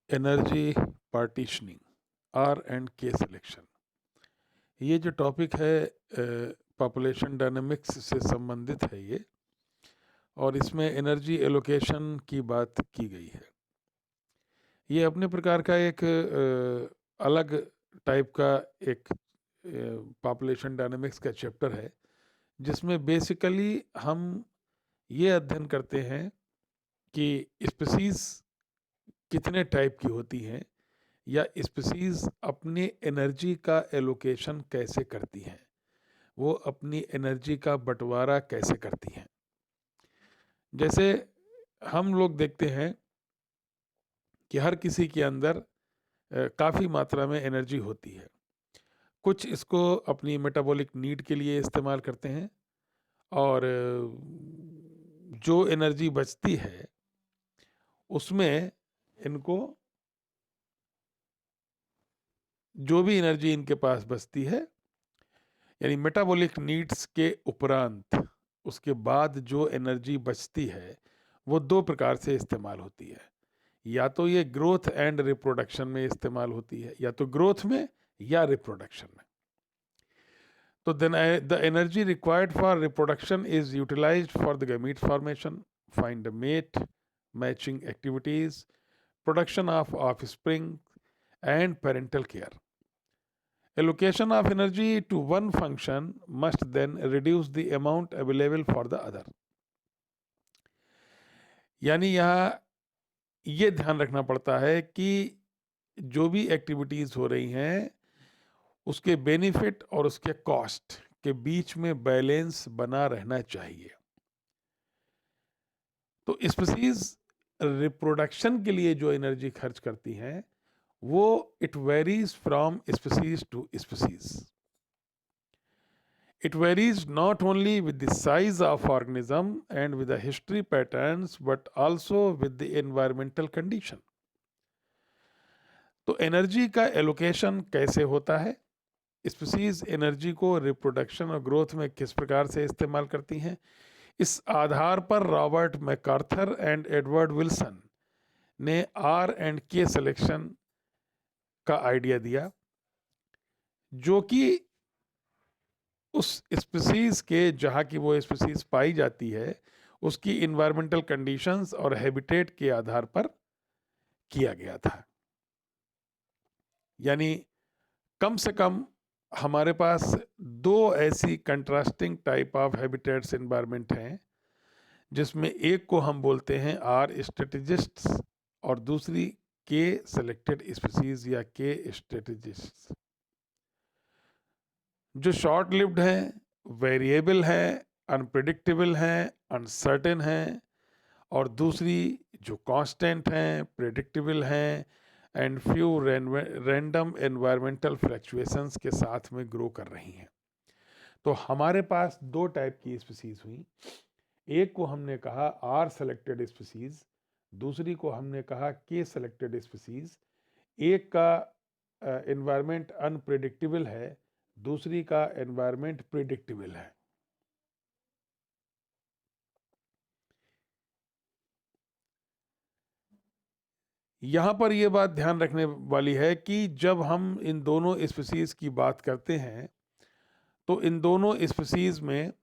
Energy partitioning, are and के selection. ये जो टॉपिक है पॉपुलेशन डायनामिक्स से संबंधित है ये, और इसमें एनर्जी एलोकेशन की बात की गई है। ये अपने प्रकार का एक अलग टाइप का एक पॉपुलेशन डायनामिक्स का चैप्टर है, जिसमें बेसिकली हम ये अध्ययन करते हैं कि स्पीसीज कितने टाइप की होती हैं, या स्पीसीज अपनी एनर्जी का एलोकेशन कैसे करती हैं, वो अपनी एनर्जी का बंटवारा कैसे करती हैं। जैसे हम लोग देखते हैं कि हर किसी के अंदर काफ़ी मात्रा में एनर्जी होती है। कुछ इसको अपनी मेटाबॉलिक नीड के लिए इस्तेमाल करते हैं, और जो एनर्जी बचती है उसमें इनको, जो भी एनर्जी इनके पास बचती है, यानी मेटाबॉलिक नीड्स के उपरांत उसके बाद जो एनर्जी बचती है वो दो प्रकार से इस्तेमाल होती है। या तो ये ग्रोथ एंड रिप्रोडक्शन में इस्तेमाल होती है, या तो ग्रोथ में या रिप्रोडक्शन में। तो then the energy required for reproduction is utilised for the gamete formation, find a mate, mating activities, production of offspring and parental care. Allocation of energy to one function must then reduce the amount available for the other. यानी यहाँ ये ध्यान रखना पड़ता है कि जो भी एक्टिविटीज हो रही हैं उसके बेनिफिट और उसके कॉस्ट के बीच में बैलेंस बना रहना चाहिए। तो स्पीसीज रिप्रोडक्शन के लिए जो एनर्जी खर्च करती हैं वो it varies from species to species. It varies not only with the size of organism and with the history patterns, but also with the environmental condition. तो एनर्जी का एलोकेशन कैसे होता है, स्पीसीज एनर्जी को रिप्रोडक्शन और growth में किस प्रकार से इस्तेमाल करती हैं, इस आधार पर Robert MacArthur and Edward Wilson ने आर एंड के सिलेक्शन का आइडिया दिया, जो कि उस स्पीसीज के जहाँ की वो स्पीसीज पाई जाती है उसकी इन्वायरमेंटल कंडीशंस और हैबिटेट के आधार पर किया गया था। यानी कम से कम हमारे पास दो ऐसी contrasting type of habitats environment हैं, जिसमें एक को हम बोलते हैं आर स्ट्रेटेजिस्ट्स और दूसरी के सेलेक्टेड स्पीसीज या के स्ट्रेटेजिस्ट्स, जो शॉर्ट लिव्ड हैं, वेरिएबल हैं, अनप्रिडिक्टेबल हैं, अनसर्टेन हैं, और दूसरी जो कांस्टेंट हैं, प्रिडिक्टेबल हैं and few random environmental fluctuations के साथ में ग्रो कर रही हैं। तो हमारे पास दो टाइप की स्पीसीज हुई। एक को हमने कहा आर सेलेक्टेड स्पीसीज, दूसरी को हमने कहा के सेलेक्टेड स्पीसीज। एक का एनवायरमेंट अनप्रिडिक्टेबल है, दूसरी का एनवायरमेंट प्रिडिक्टेबल है। यहाँ पर यह बात ध्यान रखने वाली है कि जब हम इन दोनों स्पीसीज की बात करते हैं तो इन दोनों स्पीसीज में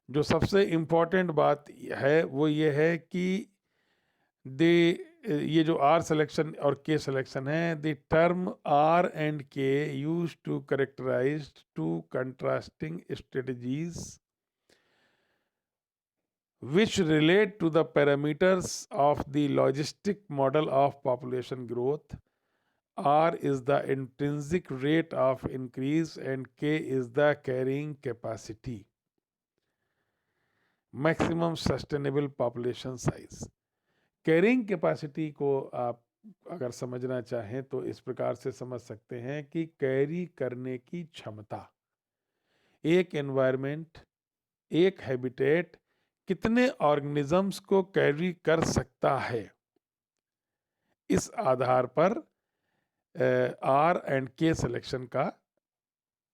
जो सबसे इम्पोर्टेंट बात है वो ये है कि दे ये जो आर सिलेक्शन और के सिलेक्शन है, the term r and K use to characterise two contrasting strategies which relate to the parameters of the logistic model of population growth. R is the intrinsic rate of increase and K is the carrying capacity, maximum sustainable population size. Carrying capacity को आप अगर समझना चाहें तो इस प्रकार से समझ सकते हैं कि कैरी करने की क्षमता, एक एनवायरनमेंट, एक हैबिटेट कितने ऑर्गेनिजम्स को कैरी कर सकता है, इस आधार पर आर एंड के सिलेक्शन का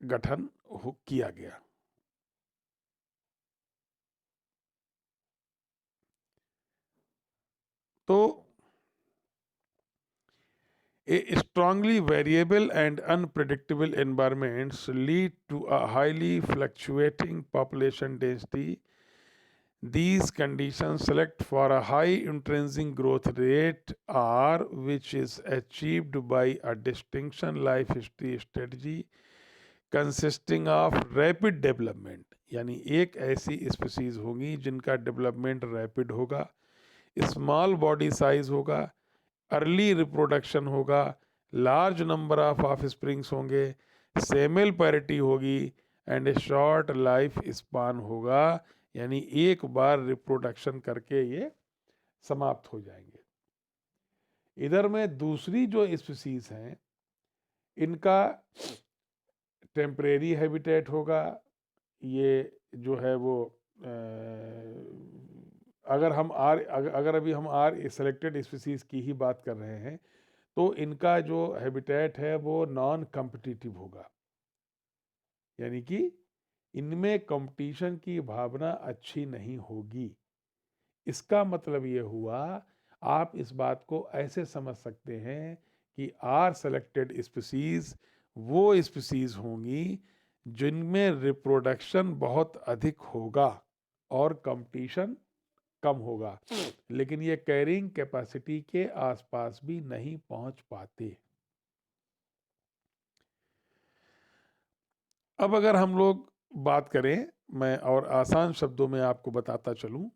गठन किया गया। तो Strongly variable and unpredictable environments lead to a highly fluctuating population density. These conditions select for a high intrinsic growth rate R, which is achieved by a distinction life history strategy consisting of rapid development, यानी एक ऐसी species होगी जिनका development rapid होगा, small body size होगा, early reproduction होगा, large number of springs होंगे, सेमल पैरिटी होगी एंड शॉर्ट लाइफ स्पान होगा, यानी एक बार रिप्रोडक्शन करके ये समाप्त हो जाएंगे। इधर में दूसरी जो स्पीसीज हैं इनका टेम्परेरी हैबिटेट होगा, ये जो है वो अगर अभी हम सेलेक्टेड स्पीसीज की ही बात कर रहे हैं तो इनका जो हैबिटेट है वो नॉन कॉम्पिटिटिव होगा, यानी कि इनमें कंपटीशन की भावना अच्छी नहीं होगी। इसका मतलब ये हुआ, आप इस बात को ऐसे समझ सकते हैं कि आर सेलेक्टेड स्पीसीज वो स्पीसीज होंगी जिनमें रिप्रोडक्शन बहुत अधिक होगा और कंपटीशन कम होगा, लेकिन ये कैरिंग कैपेसिटी के आसपास भी नहीं पहुंच पाते। अब अगर हम लोग बात करें, मैं और आसान शब्दों में आपको बताता चलूं,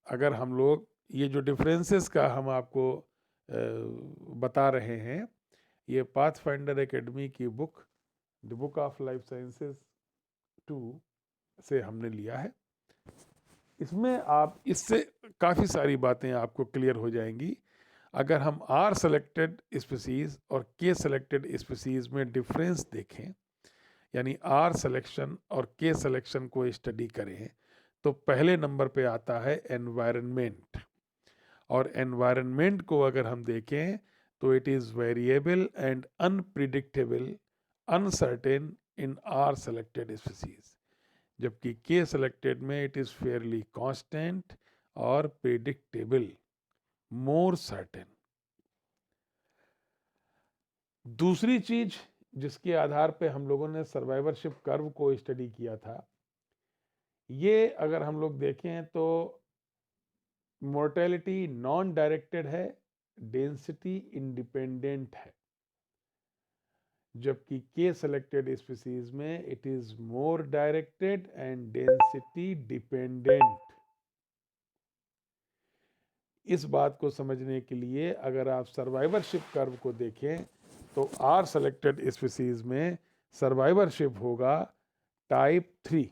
अगर हम लोग ये जो डिफरेंसेस का हम आपको बता रहे हैं, ये पाथफाइंडर एकेडमी की book the book of life sciences 2 से हमने लिया है। इसमें आप इससे काफ़ी सारी बातें आपको क्लियर हो जाएंगी। अगर हम आर सेलेक्टेड स्पीसीज और के सेलेक्टेड स्पीसीज में डिफरेंस देखें, यानी आर सिलेक्शन और के सिलेक्शन को स्टडी करें, तो पहले नंबर पे आता है एनवायरनमेंट। और एनवायरनमेंट को अगर हम देखें तो it is variable and unpredictable, uncertain in are selected species, जबकि के सेलेक्टेड में इट इज़ फेयरली कांस्टेंट और प्रिडिक्टेबल, मोर सर्टेन। दूसरी चीज जिसके आधार पे हम लोगों ने सर्वाइवरशिप कर्व को स्टडी किया था, ये अगर हम लोग देखें तो मोर्टेलिटी नॉन डायरेक्टेड है, डेंसिटी इंडिपेंडेंट है, जबकि के सेलेक्टेड स्पीसीज में it is more directed and density dependent. इस बात को समझने के लिए अगर आप सर्वाइवरशिप कर्व को देखें तो आर सेलेक्टेड स्पीसीज में सर्वाइवरशिप होगा टाइप 3।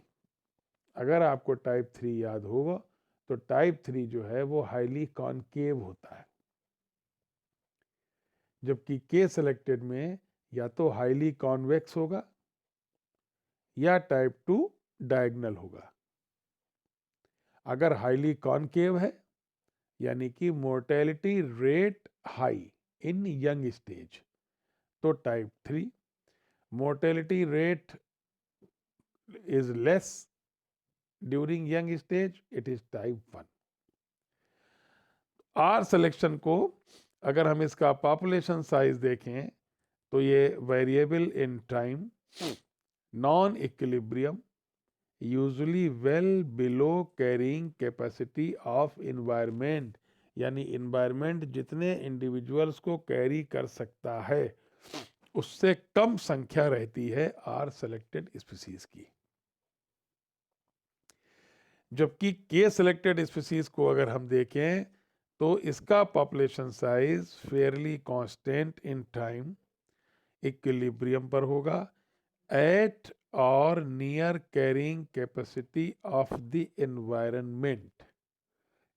अगर आपको टाइप 3 याद होगा तो टाइप 3 जो है वो हाईली कॉनकेव होता है, जबकि के सेलेक्टेड में या तो हाईली कॉन्वेक्स होगा या टाइप 2 डायगोनल होगा। अगर हाईली कॉनकेव है यानी कि mortality rate high in young stage, तो type 3। Mortality rate is less during young stage, it is type 1। R selection को अगर हम इसका पॉपुलेशन साइज देखें तो ये variable in time, non equilibrium, usually well below carrying capacity of environment, यानी environment जितने इंडिविजुअल्स को कैरी कर सकता है उससे कम संख्या रहती है आर सेलेक्टेड स्पीसीज की। जबकि के सेलेक्टेड स्पीसीज को अगर हम देखें तो इसका population size Fairlie constant in time, equilibrium पर होगा, एट और near carrying capacity of the environment,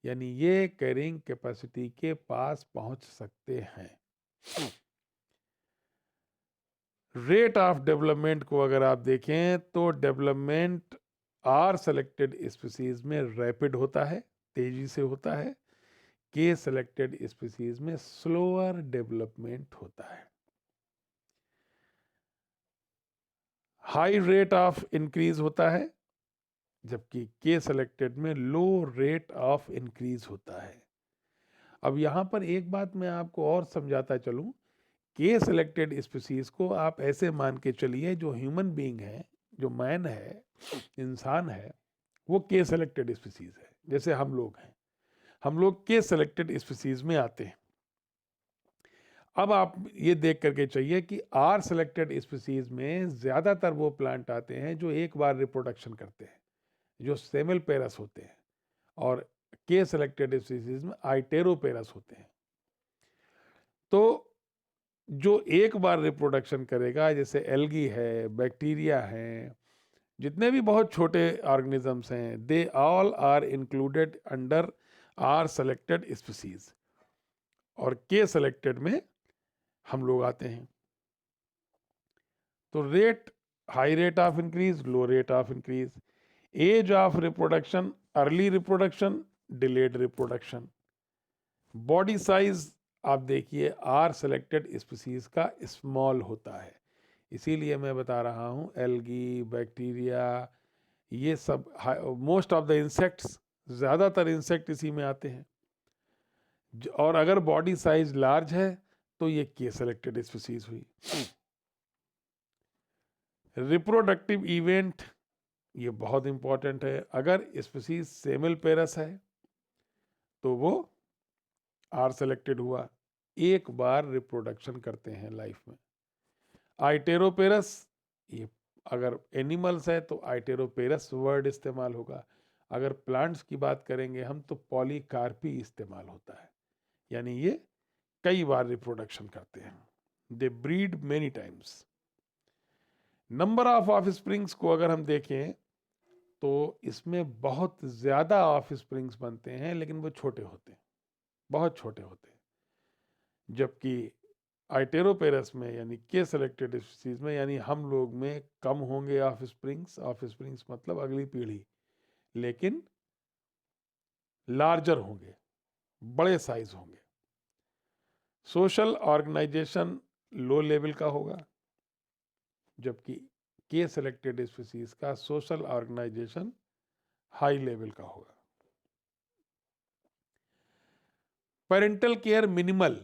यानी ये कैरिंग कैपेसिटी के पास पहुंच सकते हैं। रेट ऑफ डेवलपमेंट को अगर आप देखें तो डेवलपमेंट आर सेलेक्टेड स्पीसीज में रैपिड होता है, तेजी से होता है, के सेलेक्टेड स्पीसीज में स्लोअर डेवलपमेंट होता है। हाई रेट ऑफ इंक्रीज होता है, जबकि के सेलेक्टेड में लो रेट ऑफ इंक्रीज होता है। अब यहाँ पर एक बात मैं आपको और समझाता चलूँ, के सेलेक्टेड स्पीसीज को आप ऐसे मान के चलिए, जो ह्यूमन बीइंग है, जो मैन है, इंसान है, वो के सेलेक्टेड स्पीसीज है। जैसे हम लोग हैं, हम लोग के सेलेक्टेड स्पीसीज में आते हैं। अब आप ये देख करके चाहिए कि आर सेलेक्टेड स्पीसीज में ज्यादातर वो प्लांट आते हैं जो एक बार रिप्रोडक्शन करते हैं, जो सेमल पेरस होते हैं, और के सेलेक्टेड स्पीसीज में आइटेरोपेरस होते हैं। तो जो एक बार रिप्रोडक्शन करेगा, जैसे एल्गी है, बैक्टीरिया है, जितने भी बहुत छोटे ऑर्गेनिजम्स हैं, they all are included under r selected species, और के सेलेक्टेड में हम लोग आते हैं। तो rate, high rate of increase, low rate of increase, age of reproduction, early reproduction, delayed reproduction, body size आप देखिए आर सेलेक्टेड स्पीसीज का स्मॉल होता है। इसीलिए मैं बता रहा हूँ एल्गी, बैक्टीरिया, ये सब, मोस्ट ऑफ द इंसेक्ट्स, ज़्यादातर इंसेक्ट इसी में आते हैं। और अगर बॉडी साइज लार्ज है तो ये के सेलेक्टेड स्पीसीज हुई। रिप्रोडक्टिव इवेंट, ये बहुत इंपॉर्टेंट है। अगर स्पीसीज सेमल पेरस है तो वो आर सेलेक्टेड हुआ, एक बार रिप्रोडक्शन करते हैं लाइफ में। आइटेरोपेरस, ये अगर एनिमल्स है तो आइटेरोपेरस वर्ड इस्तेमाल होगा। अगर प्लांट्स की बात करेंगे हम तो पॉलीकार्पी इस्तेमाल होता है, यानी ये कई बार रिप्रोडक्शन करते हैं। They breed many times. Number of offsprings को अगर हम देखें तो इसमें बहुत ज़्यादा ऑफस्प्रिंग्स बनते हैं, लेकिन वो छोटे होते हैं, बहुत छोटे होते हैं। जबकि आइटेरोपेरस में, यानी के सेलेक्टेड स्पीसीज में, यानी हम लोग में कम होंगे ऑफस्प्रिंग्स। ऑफस्प्रिंग्स मतलब अगली पीढ़ी, लेकिन लार्जर होंगे, बड़े साइज होंगे। सोशल ऑर्गेनाइजेशन लो लेवल का होगा, जबकि के सेलेक्टेड स्पीसीज का सोशल ऑर्गेनाइजेशन हाई लेवल का होगा। पेरेंटल केयर मिनिमल,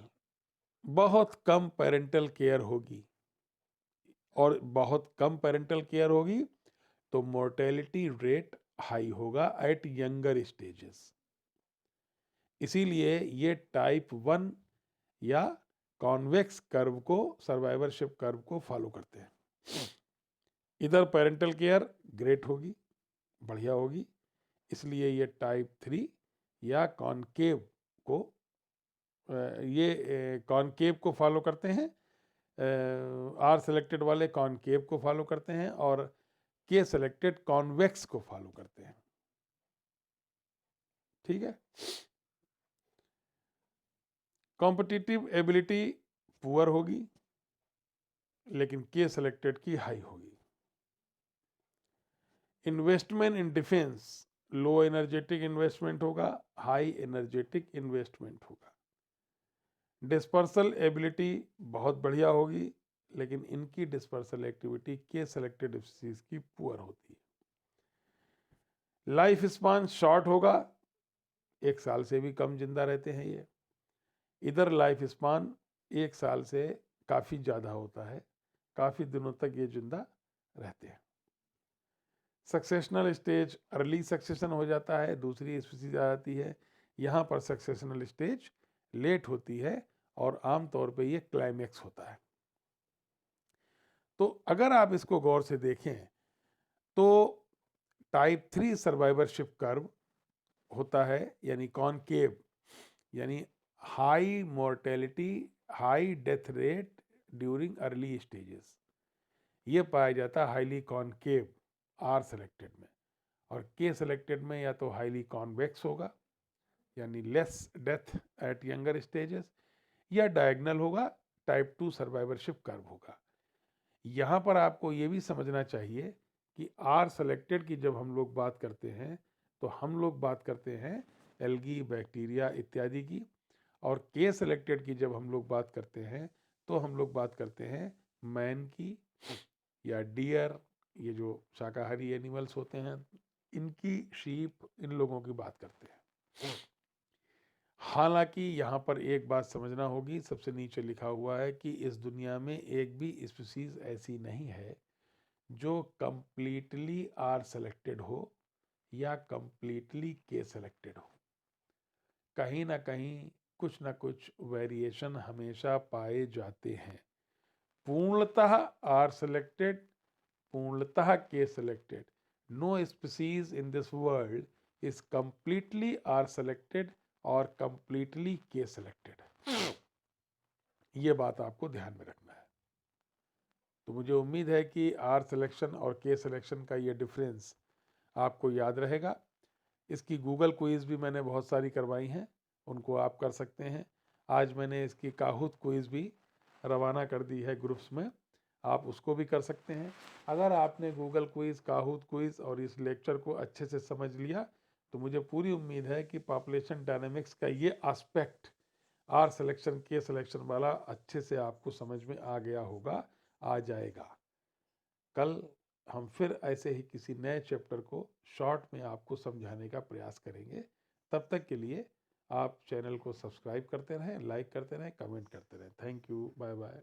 बहुत कम पेरेंटल केयर होगी, और बहुत कम पेरेंटल केयर होगी तो मोर्टेलिटी रेट हाई होगा एट यंगर स्टेजेस। इसीलिए ये टाइप 1 या कॉन्वेक्स कर्व को, सर्वाइवरशिप कर्व को फॉलो करते हैं। इधर पेरेंटल केयर ग्रेट होगी, बढ़िया होगी, इसलिए ये टाइप 3 या कॉनकेव को, ये कॉनकेव को फॉलो करते हैं। आर सेलेक्टेड वाले कॉनकेव को फॉलो करते हैं, और के सेलेक्टेड कॉन्वेक्स को फॉलो करते हैं। ठीक है। कॉम्पिटिटिव एबिलिटी पुअर होगी, लेकिन के सेलेक्टेड की हाई होगी। Investment in defence, low energetic investment होगा, हाई एनर्जेटिक इन्वेस्टमेंट होगा। डिस्पर्सल एबिलिटी बहुत बढ़िया होगी, लेकिन इनकी डिस्पर्सल एक्टिविटी के सेलेक्टेड स्पीसीज की पुअर होती है। लाइफ स्पान शॉर्ट होगा, 1 साल से भी कम जिंदा रहते हैं ये। इधर लाइफ स्पान 1 साल से काफ़ी ज़्यादा होता है, काफ़ी दिनों तक ये जिंदा रहते हैं। सक्सेशनल स्टेज, अर्ली सक्सेशन हो जाता है, दूसरी स्पीसीज आ जाती है। यहाँ पर सक्सेशनल स्टेज लेट होती है, और आमतौर पे ये क्लाइमेक्स होता है। तो अगर आप इसको गौर से देखें तो टाइप 3 सर्वाइवरशिप कर्व होता है, यानी कॉनकेव, यानी high mortality, high death rate during early stages, ये पाया जाता है हाईली कॉनकेव आर सेलेक्टेड में। और के सेलेक्टेड में या तो हाईली कॉन्वेक्स होगा, यानी less death eight younger stages, या डायगनल होगा, टाइप 2 सर्वाइवरशिप कर्व होगा। यहाँ पर आपको ये भी समझना चाहिए कि आर सेलेक्टेड की जब हम लोग बात करते हैं तो हम लोग बात करते हैं एल्गी, बैक्टीरिया इत्यादि की, और के सेलेक्टेड की जब हम लोग बात करते हैं तो हम लोग बात करते हैं मैन की, या डियर, ये जो शाकाहारी एनिमल्स होते हैं इनकी, शीप, इन लोगों की बात करते हैं। हालांकि यहाँ पर एक बात समझना होगी, सबसे नीचे लिखा हुआ है कि इस दुनिया में एक भी स्पीसीज ऐसी नहीं है जो कंप्लीटली आर सेलेक्टेड हो या कंप्लीटली के सेलेक्टेड हो। कहीं ना कहीं कुछ ना कुछ वेरिएशन हमेशा पाए जाते हैं। पूर्णतः आर सेलेक्टेड, पूर्णतः K selected, no species in this world is completely r selected और कंप्लीटली के सेलेक्टेड। ये बात आपको ध्यान में रखना है। तो मुझे उम्मीद है कि आर सिलेक्शन और के सिलेक्शन का ये डिफरेंस आपको याद रहेगा। इसकी गूगल क्विज भी मैंने बहुत सारी करवाई हैं, उनको आप कर सकते हैं। आज मैंने इसकी काहूत क्विज भी रवाना कर दी है ग्रुप्स में, आप उसको भी कर सकते हैं। अगर आपने गूगल क्विज, काहूत क्विज और इस लेक्चर को अच्छे से समझ लिया तो मुझे पूरी उम्मीद है कि पॉपुलेशन डायनेमिक्स का ये एस्पेक्ट, आर सिलेक्शन के सिलेक्शन वाला, अच्छे से आपको समझ में आ गया होगा, आ जाएगा। कल हम फिर ऐसे ही किसी नए चैप्टर को शॉर्ट में आपको समझाने का प्रयास करेंगे। तब तक के लिए आप चैनल को सब्सक्राइब करते रहें, लाइक करते रहें, कमेंट करते रहें। Thank you, bye bye.